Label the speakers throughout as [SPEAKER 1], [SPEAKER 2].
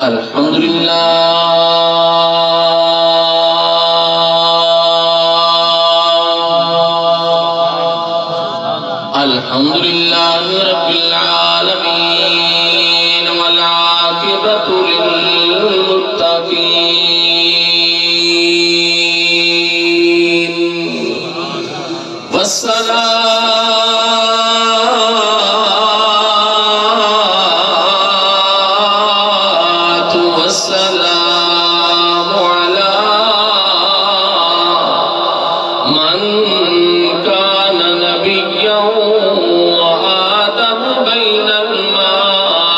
[SPEAKER 1] الحمدللہ الحمدللہ رب العالمین والعاقبۃ للمتقین والصلاة والسلام على من كان نبيا وآدم بين الماء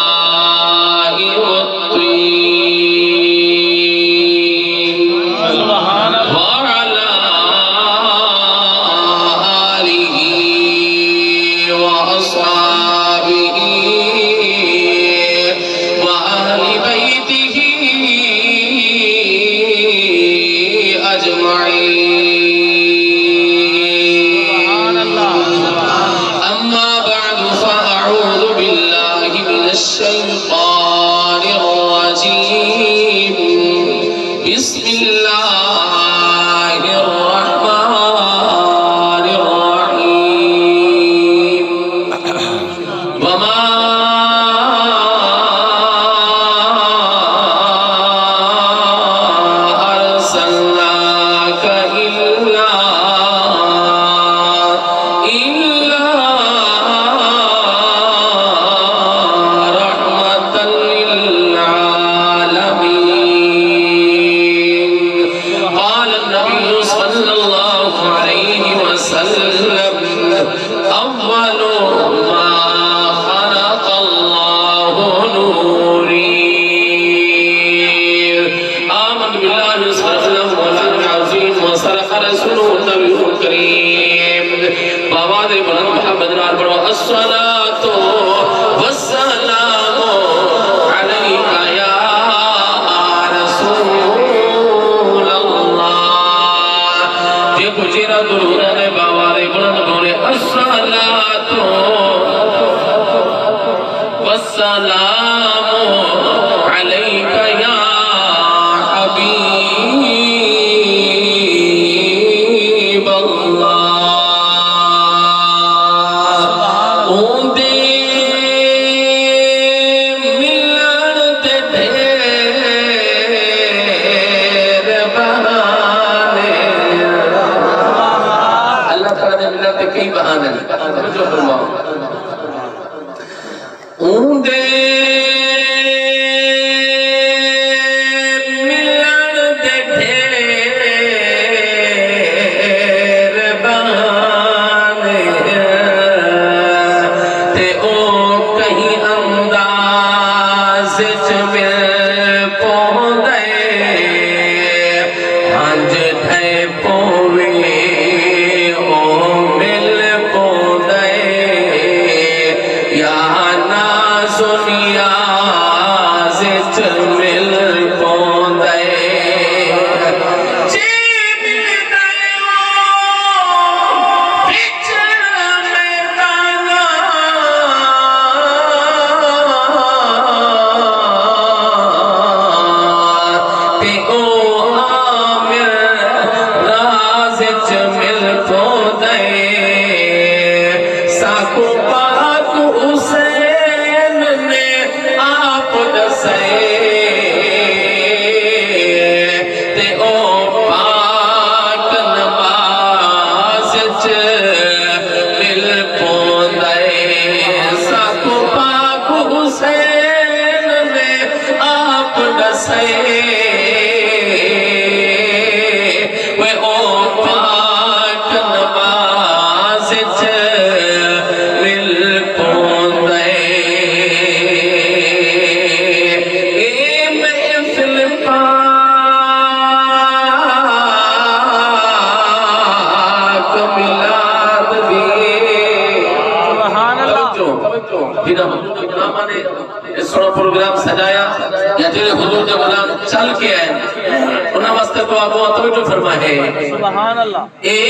[SPEAKER 1] والطين وعلى آله وأصحابه وأهل بيته أجمعين. أما بعد فأعوذ بالله من الشيطان الرجيم. بسم الله الرحمن الرحيم. وما أرسلناك إلا رحمة للعالمين. قال النبي صلى الله عليه وسلم أول ما خلق الله نوري. آمن بالله صدق الله مولانا العظيم وصدق رسوله النبي الكريم. بابا دے بلند محمد نال پڑھو الصلاة والسلام عليك يا رسول الله. جے پچھیرا درود نے بابا دے بلند بولے الصلاة والسلام عليك يا حبيب الله. اوندے ملن تے ڈھیر بہانے. اللہ تعالیٰ نے ملن تے کئی بہانے جو فرماؤ. اوندے ملن تے ڈھیر بہانے تے او کہیں انداز چ مل پوندے. ہنج ٹھے پووے او مل پوندے. یا ناز و نیاز چ مل پوندے. جی ملدے او وچ میداناں تے او عامر راز چ مل پوندے. ساکو پاک حسین نے آپ دسے تے او پاک نماز چ مل پوندے. ساکو پاک حسین نے آپ دسے وے او پاک نماز چ مل پوندے. اے محفل پاک میلاد دی. جناب نے اس سوڑا پروگرام سجایا یا جنہیں حضور کے غلام چل کے آئے انہاں واسطے تو آپ توجہ فرمائے. سبحان اللہ. اے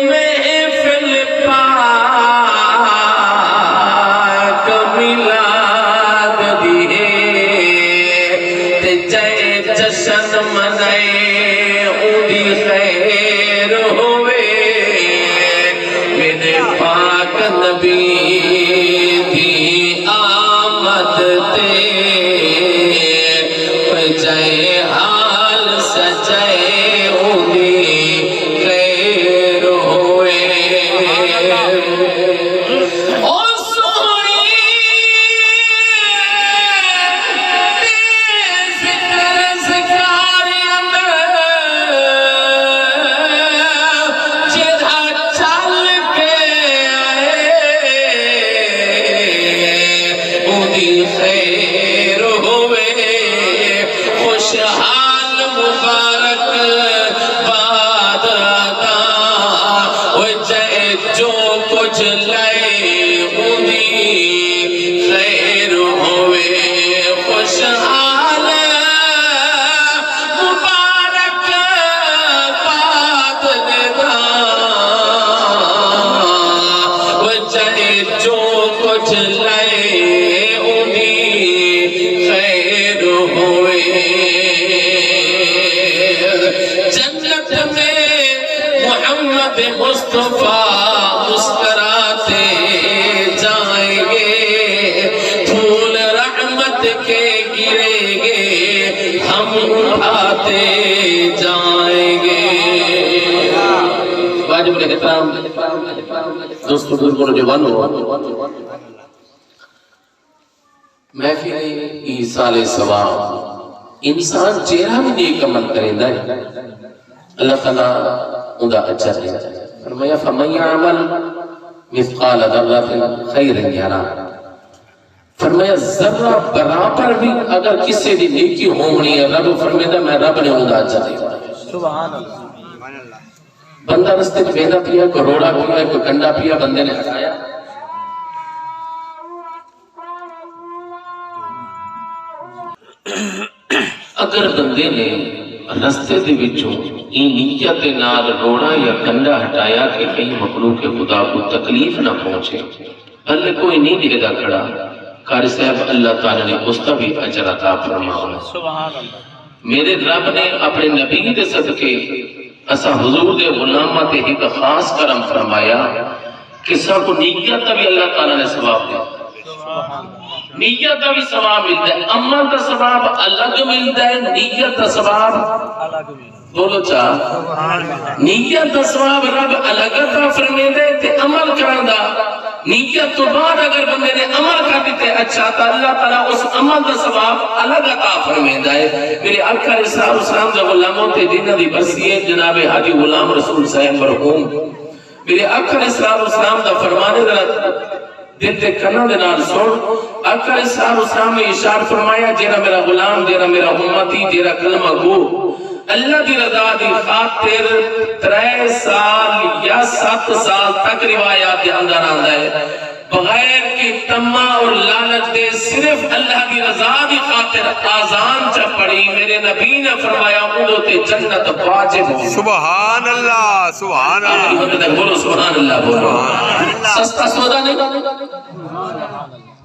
[SPEAKER 1] محفل پاک میلاد اودی خیر ہوئے خوشحال مبارک باد دا وہ جے جو کچھ لائے اودی خیر ہوئے خوشحال مبارک باد دا وہ جے جو کچھ لائے اودی خیر ہوئے جنت میں محمد مصطفیٰ مسکراتے جائیں گے پھول رحمت کے گریں گے ہم اٹھاتے جائیں گے واجب احترام دوستو بزرگوں جوانو محفل ایصال ثواب انسان چہرہ بھی نیک عمل کریندا ہے اللہ تعالیٰ اندہ اجر ہے فرمایا فَمَنْ يَعْمَلْ مِثْقَالَ ذَرَّةٍ خَيْرٍ يَرَهُ فرمایا ذرہ برابر بھی اگر کسی دی نیکی ہونی ہے رب فرمائے میں رب نے اندہ اجر ہے
[SPEAKER 2] سبحان اللہ
[SPEAKER 1] بندہ رستے پیدا پیا کوئی روڑا پیا کوئی کنڈا پیا بندے نے ہٹایا اگر بندے نے رستے دے وچوں این نیت نال روڑا یا کنڈا ہٹایا کہ کہیں مخلوق خدا کو تکلیف نہ پہنچے بلے کوئی نہیں دے گا کھڑا قاری صاحب اللہ تعالیٰ نے اس کا بھی اجر عطا فرمایا
[SPEAKER 2] سبحان اللہ
[SPEAKER 1] میرے رب نے اپنے نبی دے صدقے اسا حضور دے غلامہ تے ایک خاص کرم فرمایا کہ سب کو نیت بھی اللہ تعالیٰ نے ثواب دیا نیت کا بھی ثواب ملتا ہے عمل کا ثواب الگ ملتا ہے نیت کا ثواب بولو چاہ نیت کا ثواب رب الگ عطا فرمائے دے تے عمل کرندا نیت تو بعد اگر بندے نے عمل کر دیتے اچھا تو اللہ تعالیٰ اس عمل کا ثواب الگ عطا فرمائے ہے میرے آقا علیہ السلام دا غلاموں تے دینہ دی برسی ہے جناب حاجی غلام رسول صاحب مرحوم میرے آقا علیہ السلام دا فرمانے دا دل تے کنا دے نال سن آقا علیہ السلام نے اشارہ فرمایا جیرا میرا غلام جیرا میرا امتی جیرا کلمہ گو اللہ دی رضا دی خاطر 3 سال یا 7 سال تک روایات دے اندر آندا ہے بغیر کی تمہ اور لالچ دے صرف اللہ دی رضا دی خاطر آزان چا پڑی میرے نبی نے فرمایا اندو تے جنت واجب ہو
[SPEAKER 3] سبحان اللہ سبحان اللہ
[SPEAKER 1] بولو سبحان اللہ بولو سستا سودا نہیں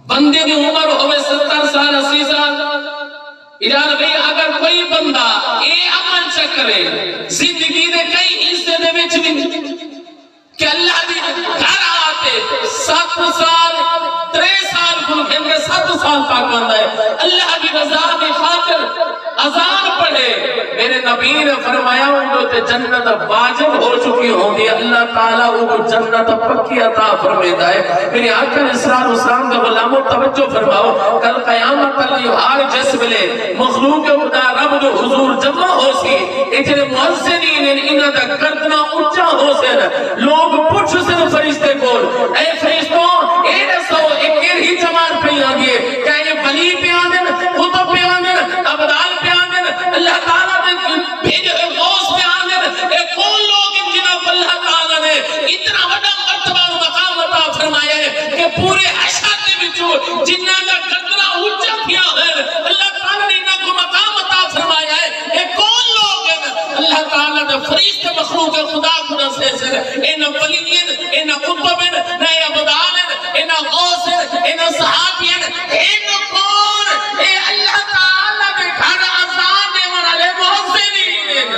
[SPEAKER 1] بندے دی عمر ہوئے 70 سال 80 سال ادھر بھی اگر کوئی بندہ اے عمل چکرے زندگی دے کئی حصے دے وچ بھی کہ اللہ دی گھر آتے 7 سال 3 سال کھل کے 7 سال تک آندا ہے اللہ کی رضا کی خاطر اذان پڑھے میرے نبی نے فرمایا ان تے جنت واجب ہو چکی ہوندی اللہ تعالیٰ وہ جنت پکی عطا فرمائے ہے میرے آقا علیہ السلام کا غلاموں توجہ فرماؤ کل قیامت علی ہر جس ملے مخلوق خدا رب جو حضور جمع ہو سی اتنے مؤذنین انہاں دا گردنا اونچا ہو سے لوگ پوچھ سے فرشتے کو اے فرشتوں اے دسو ایک ہی جماعت پہ آگئے کہ یہ ولی پہ آدن خطب پہ آدن ابدال پہ آدن اللہ تعالیٰ نے بھیجے غوث پہ آدن اے کون لوگ ان جناب اللہ تعالیٰ نے اتنا بڑا مرتبہ و مقام عطا فرمایا ہے کہ پورے حشر کے بچو جنہ کا گردنا اونچا کیا ہے اللہ تعالیٰ نے انہوں کو مقام عطا فرمایا ہے اے کون لوگ ہیں اللہ تعالیٰ نے فرشت مخلوق خدا خدا سے انہوں ولیین انہوں قطبین نہ ابدالین انہوں غوثین انہوں صحابین انہوں کون اے اللہ تعالیٰ کے گھر آزان دے منالے محسنین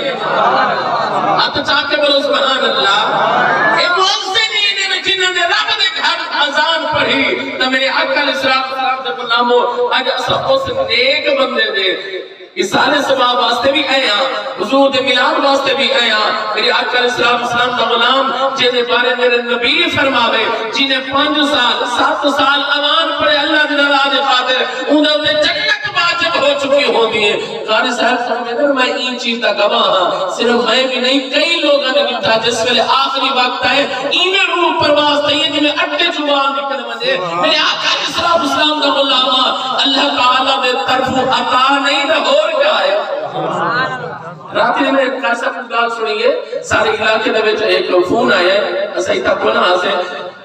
[SPEAKER 1] ہاتھ چاہ کے بولو سبحان اللہ اے محسنین جنہوں نے رب دے گھر آزان پڑھی تو میرے آقا علیہ السلام دے غلاموں آج اس نیک بندے دے ایصال ثواب واسطے بھی آیا حضور دے میلاد واسطے بھی آیا میرے آقا علیہ السلام دا غلام جنہیں بارے میرے نبی فرماوے جنہیں 5 سال 7 سال امان پڑے اللہ دے رضا دے خاطر انہوں نے جنت واجب ہو چکی ہوندی ہے قاری صاحب فرماتے میں این چیز دا گواہ ہاں صرف میں بھی نہیں کئی لوگوں نے بٹھا جس ویلے آخری وقت ہے این روح پرواز تھی جنہیں اٹھے چوبان نکل مجھے میرے آقا علیہ السلام دا غلام اللہ تعالیٰ دے طرف عطا نہیں نہ اور کیا ہے. رات میں ایک ایسا گال سنیے سارے علاقے دے وچ ایک فون آیا ہے اسائی تک نہ سے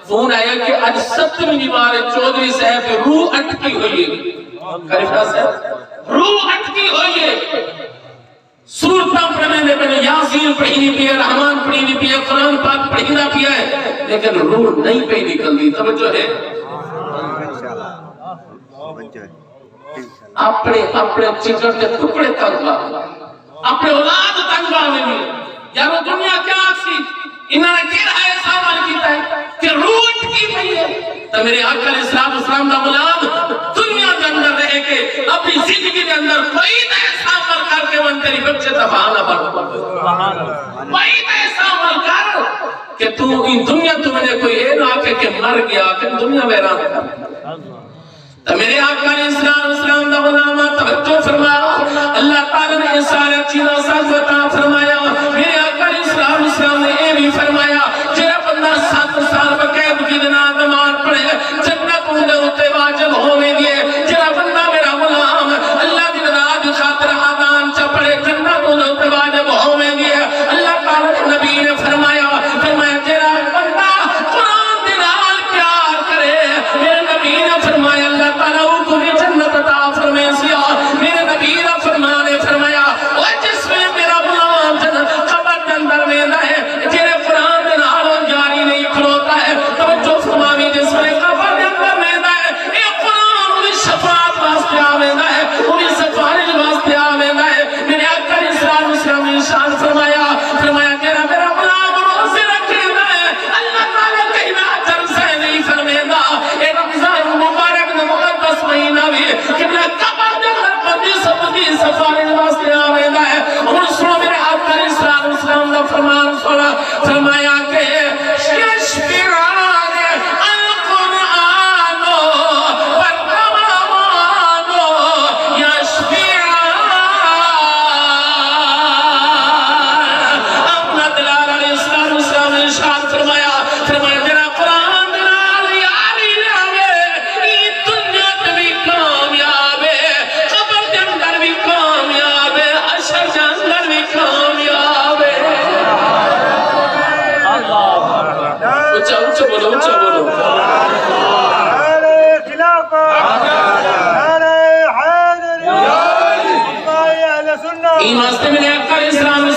[SPEAKER 1] فون آیا کہ اج 7ویں بار چودھری صاحب کی روح اٹکی ہوئی ہے. خلیفہ صاحب روح اٹکی ہوئی ہے. سورتاں پڑھنے میں یاسین پڑھی پی ہے, رحمان پڑھی پی ہے, قرآن پاک پڑھنا پیا ہے, لیکن روح نہیں پہ نکلتی. توجہ ہے اپنے چکر کے ٹکڑے تنگا اپنے اولاد تنگا میں بھی یارو دنیا کیا آسی انہوں نے کہہ رہا ہے سامان کیتا ہے کہ روح اٹکی پئی ہے. تو میرے آقا علیہ السلام دا غلام دنیا کے اندر رہ کے اپنی زندگی کے اندر کوئی ایسا عمل کر کے وہ تیری بچے تباہ نہ بن کوئی ایسا عمل کر کہ تو ان دنیا تمہیں کوئی اے نہ آکے کہ مر گیا کہ دنیا ویران کر. تو میرے آقا علیہ السلام دا غلام توجہ فرمایا اللہ تعالیٰ نے سارے چیزوں ساتھ عطا فرمایا. میرے آقا علیہ السلام نے یہ بھی فرمایا جڑا بندہ 7 سال بقید کی دنا نماز پڑھے جنت اندے ہوتے واجب ہونے دیے. جڑا بندہ میرا غلام اللہ کی رات خاطر آدان چا پڑھے جنت اندے ہوتے واجب ہونے دیے. اللہ تعالیٰ نے نبی نے فرمایا جڑا بندہ قرآن دے نال پیار کرے میرے نبی نے فرمایا اللہ تعالیٰ کو بھی جنت عطا فرمائے سیا. میرے نبی نے فرمایا وہ جس میں میرا غلام جنت قبر کے اندر میں ہے جڑے قرآن دے نال جاری نہیں کھلوتا ہے. توجہ فرماوی جس میں قبر کے اندر میں ہے اے قرآن بھی شفاعت واسطے آویندا ہے وہ بھی سفارش واسطے آویندا ہے. میرے آقا علیہ السلام نے شان فرمایا جڑا میرا غلام روزے رکھدا ہے اللہ تعالیٰ کہیں اجر سے نہیں فرمائندا. اے رمضان مبارک دا مقدس مہینہ بھی کہ میرا قبر کے اندر بندی سب کی سفارش واسطے آویندا ہے. اور سنو میرے آقا علیہ السلام دا فرمان سنا فرمایا کہ یشفعان القرآن والقرآن یشفعان. اپنا دلال علیہ السلام نے ارشاد فرمایا جنا قرآن دلال یاری لاوے یہ دنیا بھی کامیاب ہے قبر کے اندر بھی کامیاب ہے حشر کے اندر بھی کامیاب ہے. اچھا بولو این واسطے میں نے آقا علیہ السلام نے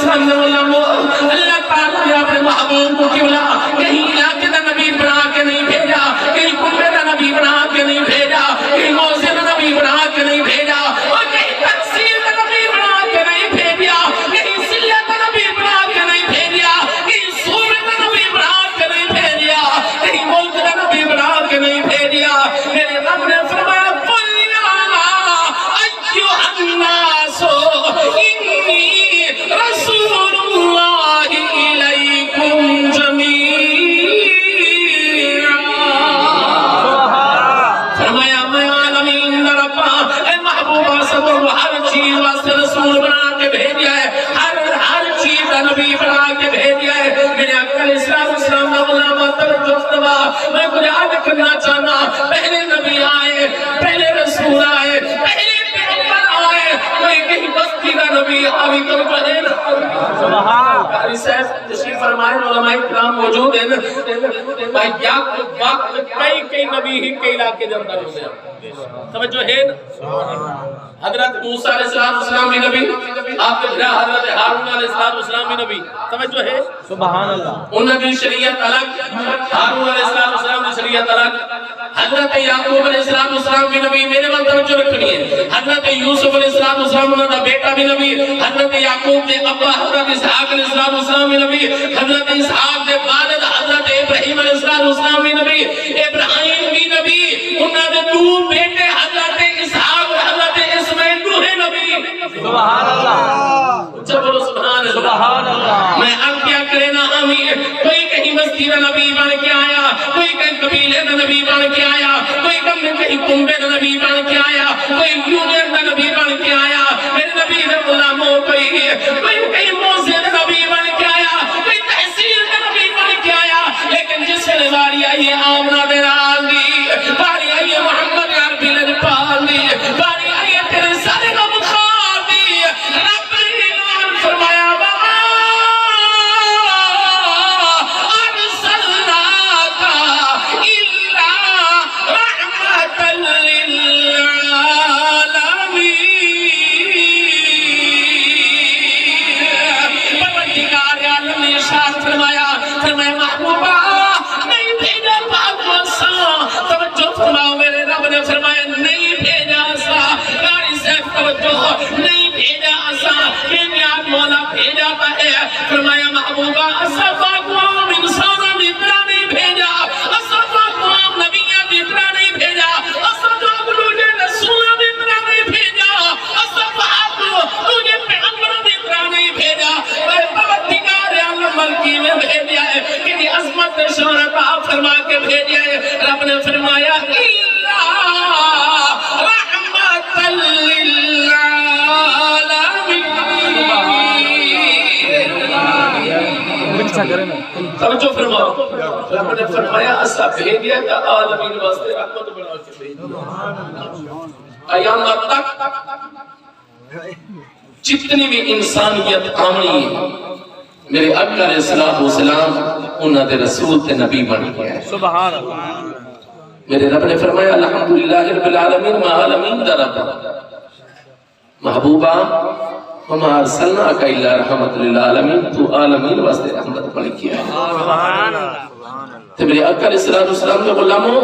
[SPEAKER 1] اللہ تعالیٰ نے اپنے محبوب کو قبلہ کہیں علاقے دا نبی بنا کے نہیں بھیجا, کہیں کنبے دا نبی بنا کے نہیں بھیجا, کہیں موزے دا نبی بنا کے نہیں بھیجا, اور کہیں تقسیر دا نبی بنا کے نہیں بھیجا, کہیں سلیہ دا نبی بنا کے نہیں بھیجا, کہیں سورہ دا نبی بنا کے نہیں بھیجا, کہیں ملک دا نبی بنا کے نہیں بھیجا. میرے رب نے فرمایا قل یا ایھا الناس انی رسول اللہ الیکم جمیعا. فرمایا میں عالمین ربا اے محبوبہ سب ہر چیز واسطے رسول بنا کے بھیجا ہے, ہر چیز کا نبی بنا کے بھیجا ہے. میرے آقا علیہ السلام کا غلام میں کچھ یاد کرنا چاہنا پہلے نبی آئے, پہلے رسول آئے, پہلے پیغمبر آئے, کوئی کہیں بستی کا نبی ابھی تو کہے نا قاری صاحب تشریف فرمائے علماء کرام موجود ہیں بھائی وقت کئی نبی ہی کئی علاقے کے اندر ہوتے ہیں. توجہ ہے نا حضرت موسیٰ علیہ السلام بھی نبی, آپ کے بھرا حضرت ہارون علیہ السلام بھی نبی. توجہ ہے سبحان اللہ. انہوں کی شریعت الگ, ہارون علیہ السلام کی شریعت الگ. حضرت یعقوب علیہ السلام بھی نبی. میرے من توجہ رکھنی ہے. حضرت یوسف علیہ السلام انہوں کا بیٹا بھی نبی. حضرت یعقوب کے ابا حضرت اسحاق علیہ السلام بھی نبی. حضرت اسحاق کے والد حضرت ابراہیم علیہ السلام بھی نبی. ابراہیم بھی نبی. انہوں نے دو بیٹے حضرت اسحاق اور حضرت اسماعیل دوہے نبی. سبحان اللہ. اچھا بولو سبحان اللہ. میں اب کیا کرے نا ہمیں کوئی کہیں بستی کا نبی بن کے آیا, کوئی کہیں قبیلے کا نبی بن کے آیا, کوئی کہیں کنبے کا نبی بن کے آیا, کوئی یونین کا نبی بن کے آیا. میرے نبی نے غلاموں کوئی کہیں موزے کا نبی بن کے آیا, کوئی تحصیل کا نبی بن کے آیا. لیکن جس نے باری آئی آمنہ دے نال دی, باری آئی محمد عربی لجپال دی, نہیں بھیجا سا قاری صاحب توجہ نہیں بھیجا سا بے نیاد مولا بھیجا ہے فرمایا محبوبہ اصفا قوم انسانہ نبرا نہیں بھیجا اصفا قوم نبیہ نبرا نہیں بھیجا اصفا قلوج رسولہ نبرا نہیں بھیجا اصفا قلوج پیغمبر نبرا نہیں بھیجا میں پروردگار عالم ملکی میں بھیجا ہے کہ عظمت شہرت آپ فرما کے بھیجا ہے رب نے فرمایا رحمت للعالمین توجہ فرماؤ رب نے فرمایا اسا بھیجا تھا عالمین واسطے رحمت بنا کے بھیجا قیامت تک جتنی بھی انسانیت آمنی ہے میرے آقا علیہ السلام انہاں دے رسول تے نبی بن گیا ہے
[SPEAKER 4] سبحان اللہ
[SPEAKER 1] میرے رب نے فرمایا الحمدللہ رب العالمین ما عالمین دا رب محبوبہ وما ارسلناک الا رحمت للعالمین تو عالمین واسطے رحمت بن گیا ہے
[SPEAKER 4] سبحان اللہ
[SPEAKER 1] تے میرے آقا علیہ السلام کے غلاموں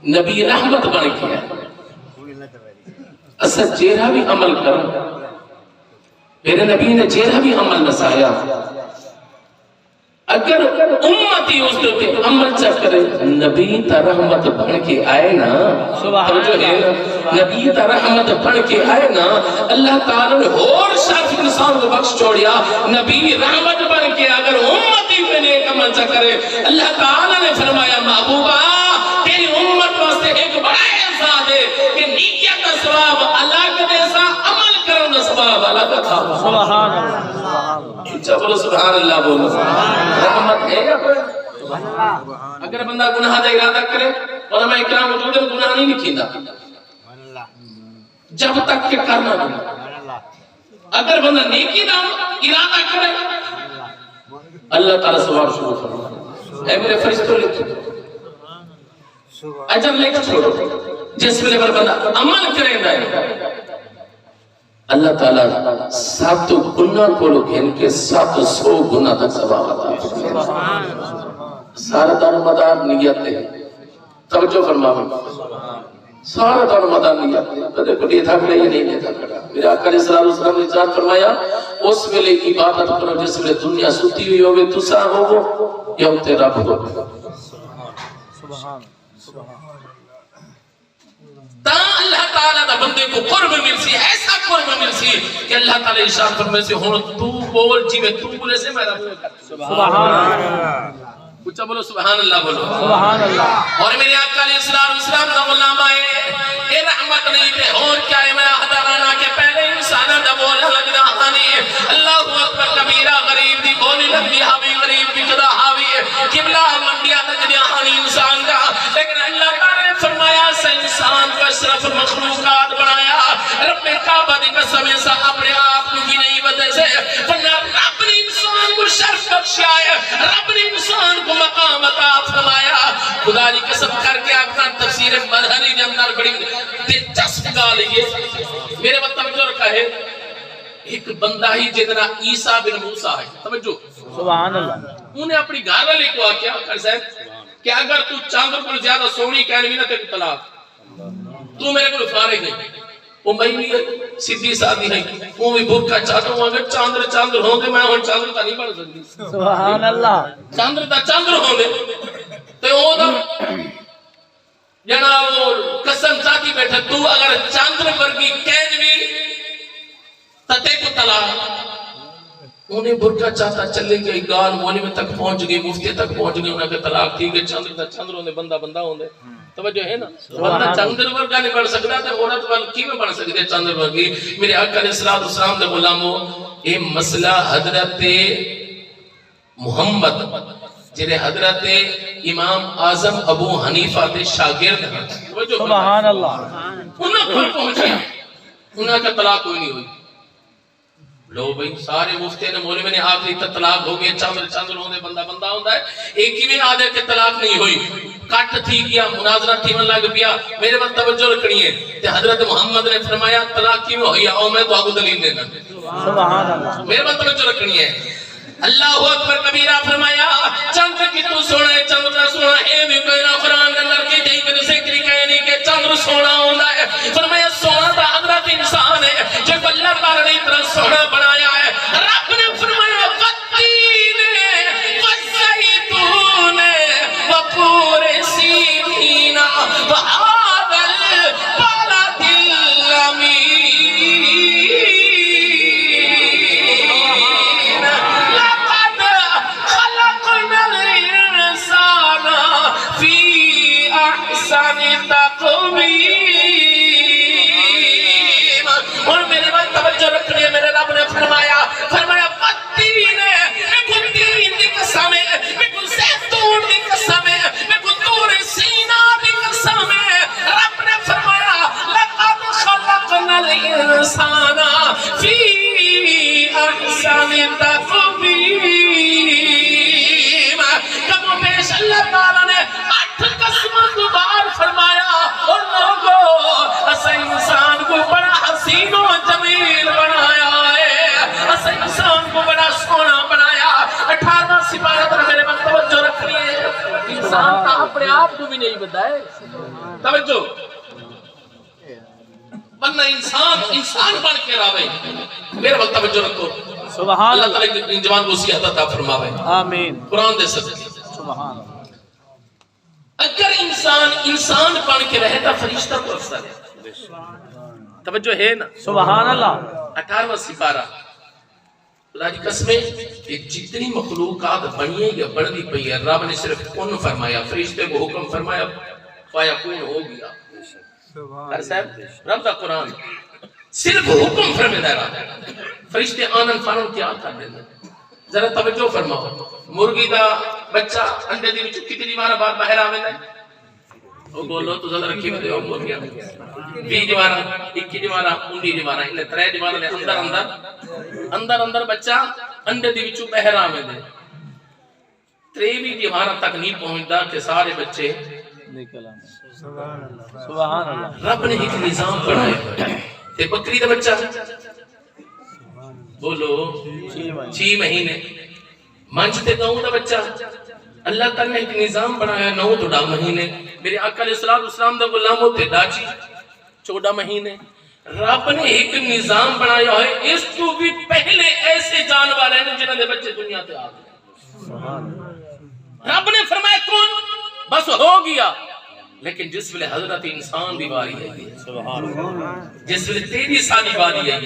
[SPEAKER 1] نبی رحمت بن گیا ہے اسا جیرہ بھی عمل کر میرے نبی نے جیرہ بھی عمل نسایا اگر امتی اس کے عمل چاہ کرے نبی تا رحمت بن کے آئے نا نبی تا رحمت بن کے آئے نا اللہ تعالیٰ نے اور شرف انسان کو بخش چھوڑیا نبی رحمت بن کے اگر امتی میں نیک عمل چاہ کرے اللہ تعالیٰ نے فرمایا محبوبہ تیری امت واسطے ایک بڑا احساس ہے کہ نیکیت کا ثواب الگ جیسا عمل کرنے کا ثواب الگ تھا
[SPEAKER 4] سبحان اللہ
[SPEAKER 1] اچھا بولو سبحان اللہ بولو رحمت ہے یا کوئی اگر بندہ گناہ دا ارادہ کرے علماء اکرام موجود ہے گناہ نہیں لکھیندہ جب تک کہ کرنا نہیں اگر بندہ نیکی دا ارادہ کرے اللہ تعالیٰ ثواب شروع فرمائے اے میرے فرشتوں لکھیں اجر لکھ چھوڑو جس میں بندہ عمل کریں دائیں اللہ تعالیٰ 7 گناہ کو لوگ ان کے 700 گناہ تک ثواب عطا ہے سارا دار مدار نیت ہے توجہ فرماؤں سارا دار مدار نیت ہے بدے کو لیتا کھڑا یا نہیں لیتا کھڑا میرے آقا علیہ السلام نے ارشاد فرمایا اس ویلے عبادت کرو جس ویلے دنیا ستی ہوئی ہوگی تسا ہوگو یا تیرا ہوگو تا اللہ تعالیٰ دا بندے کو قرب ملسی ایسا قرب ملسی کہ اللہ تعالیٰ ارشاد فرمائے سے ہون تو بول جی میں تو بولے سے میرا بول
[SPEAKER 4] سبحان اللہ
[SPEAKER 1] کچھا بولو سبحان اللہ بولو
[SPEAKER 4] سبحان اللہ
[SPEAKER 1] اور میرے آقا علیہ السلام دا غلام آئے اے رحمت نہیں پہ اور کیا ہے میں حضرانا کے پہلے انسانہ دا بولا لگ دا آنی اللہ اکبر کبیرہ غریب دی بولی لگ دی حاوی غریب دی قدہ حاوی قبلہ منڈیا لگ دی آنی انسان کا لیکن اللہ تعالیٰ نے فرمایا سے انسان کو اشرف مخلوقات بنایا رب کعبہ دی قسم ایسا اپنے آپ کی نہیں وجہ سے فرمایا رب نے انسان کو شرف بخشیا ہے رب نے انسان کو مقام عطا فرمایا خدا کی قسم کر کے اپنا تفسیر مظہری کے اندر بڑی دلچسپ گال ہے میرے وقت توجہ رکھا ہے ایک بندہ ہی جتنا عیسیٰ بن موسیٰ ہے توجہ
[SPEAKER 4] سبحان اللہ
[SPEAKER 1] انہیں اپنی گھر والے کو آکیا کر صاحب کہ اگر تو چاند پر زیادہ سونی کہنے بھی نہ تے طلاق تو میرے کو فارغ نہیں وہ میں بھی سیدھی سادھی ہے وہ بھی بھوکا چاہتا ہوں اگر چاندر ہوں گے میں ہوں چاندر تا نہیں بڑھ سکتی
[SPEAKER 4] سبحان اللہ
[SPEAKER 1] چاندر ہوں گے تو وہ دا جناب قسم ساتھی بیٹھا تو اگر چاندر پر کی کہنے بھی تتے کو طلاق انہیں برکا چاہتا چلے گئی گال مولی میں تک پہنچ گئی مفتی تک پہنچ گئی انہیں کہ طلاق تھی کہ چاندر ہوندے بندہ ہوندے توجہ ہے نا بندہ چاندر ورگا نہیں بڑھ سکتا تھے عورت والکی میں بڑھ سکتے چاندر ورگی میرے آقا علیہ السلام دے غلاموں اے مسئلہ حضرت محمد جنہیں حضرت امام اعظم ابو حنیفہ دے شاگرد ہیں
[SPEAKER 4] سبحان اللہ
[SPEAKER 1] انہیں پر پہنچیا انہیں کہ طلاق کوئی نہیں ہوئی لو بھئی سارے مفتی نے مولوی نے آخری طلاق ہو گئے چاندر ہوندے بندہ ہوندہ ہے ایک ہی میں آدھے کہ طلاق نہیں ہوئی کٹ تھی گیا مناظرہ تھی من لگ پیا میرے وقت توجہ رکھنی ہے کہ حضرت محمد نے فرمایا طلاق کی میں ہوئی آؤ میں تو آگو دلیل دینا
[SPEAKER 4] سبحان اللہ
[SPEAKER 1] میرے وقت توجہ رکھنی ہے اللہ اکبر کبیرہ فرمایا چندر کی تو سونا ہے چندر سونا ہے بھی کوئی نہ قرآن کے اندر کی جائیں کہ ذکری کہنی کہ چندر سونا ہوتا ہے فرمایا سونا دا حضرت انسان ہے جب اللہ تعالیٰ نے اتنا سونا بنایا ہے رب نے فرمایا والتین والزیتون وطور سینین وهذا البلد الامین لقد خلقنا الانسان فی احسن تقویم اور میرے بات توجہ رکھنی ہے میرے رب نے فرمایا والتین میں کو تین دی قسم ہے میں کو زیتون دی قسم ہے میں کو طور سینا دی قسم ہے رب نے فرمایا لقد خلقنا الانسان فی احسن تقویم کم و بیش اللہ تعالیٰ نے 8 قسموں کو بار فرمایا اور لوگوں اسا انسان کو بڑا حسین و جمیل بنایا ہے اسا انسان کو بڑا سونا بنایا 18واں سپارہ پر میرے وقت توجہ رکھنی ہے انسان کا اپنے آپ کو بھی نہیں بتائے توجہ بننا انسان بن کے راوے میرے وقت توجہ رکھو
[SPEAKER 4] سبحان
[SPEAKER 1] اللہ
[SPEAKER 4] اللہ
[SPEAKER 1] تعالیٰ کی جوان کو صحت عطا فرماوے
[SPEAKER 4] آمین
[SPEAKER 1] قرآن دے صدقے
[SPEAKER 4] سبحان اللہ
[SPEAKER 1] اگر انسان بن کے رہے تو فرشتہ کو افضل ہے توجہ ہے نا
[SPEAKER 4] سبحان اللہ
[SPEAKER 1] 18واں سپارہ اللہ کی قسمیں کہ جتنی مخلوقات بنی ہے یا بڑھتی پئی ہے رب نے صرف کن فرمایا فرشتے کو حکم فرمایا فیکون ہو گیا ہر صاحب رب دا قرآن صرف حکم فرمایا رب فرشتے آنن فانن کیا کر دیں ذرا توجہ فرماؤ مرغی دا بچہ انڈے دی وچ کتنی بار بعد باہر آویندا ہے وہ بولو تو ذرا رکھی ہوئے ہو مرغیاں 20 جوارا 21 جوارا 19 جوارا انہیں 3 جوارا نے اندر بچہ انڈے دی وچ باہر آویندا ہے 23 جوارا تک نہیں پہنچدا کہ سارے بچے
[SPEAKER 4] نکل آئے سبحان اللہ
[SPEAKER 1] رب نے ایک نظام بنایا تے بکری دا بچہ بولو 6 مہینے منچ تے گاؤں دا بچہ اللہ تعالیٰ نے ایک نظام بنایا 9 تو 10 مہینے میرے آقا علیہ السلام دا غلام ہوتے ڈاچی 14 مہینے رب نے ایک نظام بنایا ہے اس تو بھی پہلے ایسے جانور ہیں جنہوں نے بچے دنیا تے آ گئے رب نے فرمایا کون بس ہو گیا لیکن جس ویلے حضرت انسان دی باری ہے جس ویلے تیری سانی باری ہے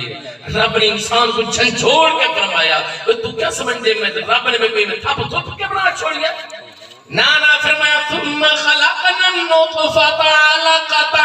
[SPEAKER 1] رب نے انسان کو جھنجھوڑ کے فرمایا تو کیا سمجھ دے میں رب نے کوئی میں تھاپ کے بنا چھوڑیا نانا فرمایا ثم خلقنا النطفة علقة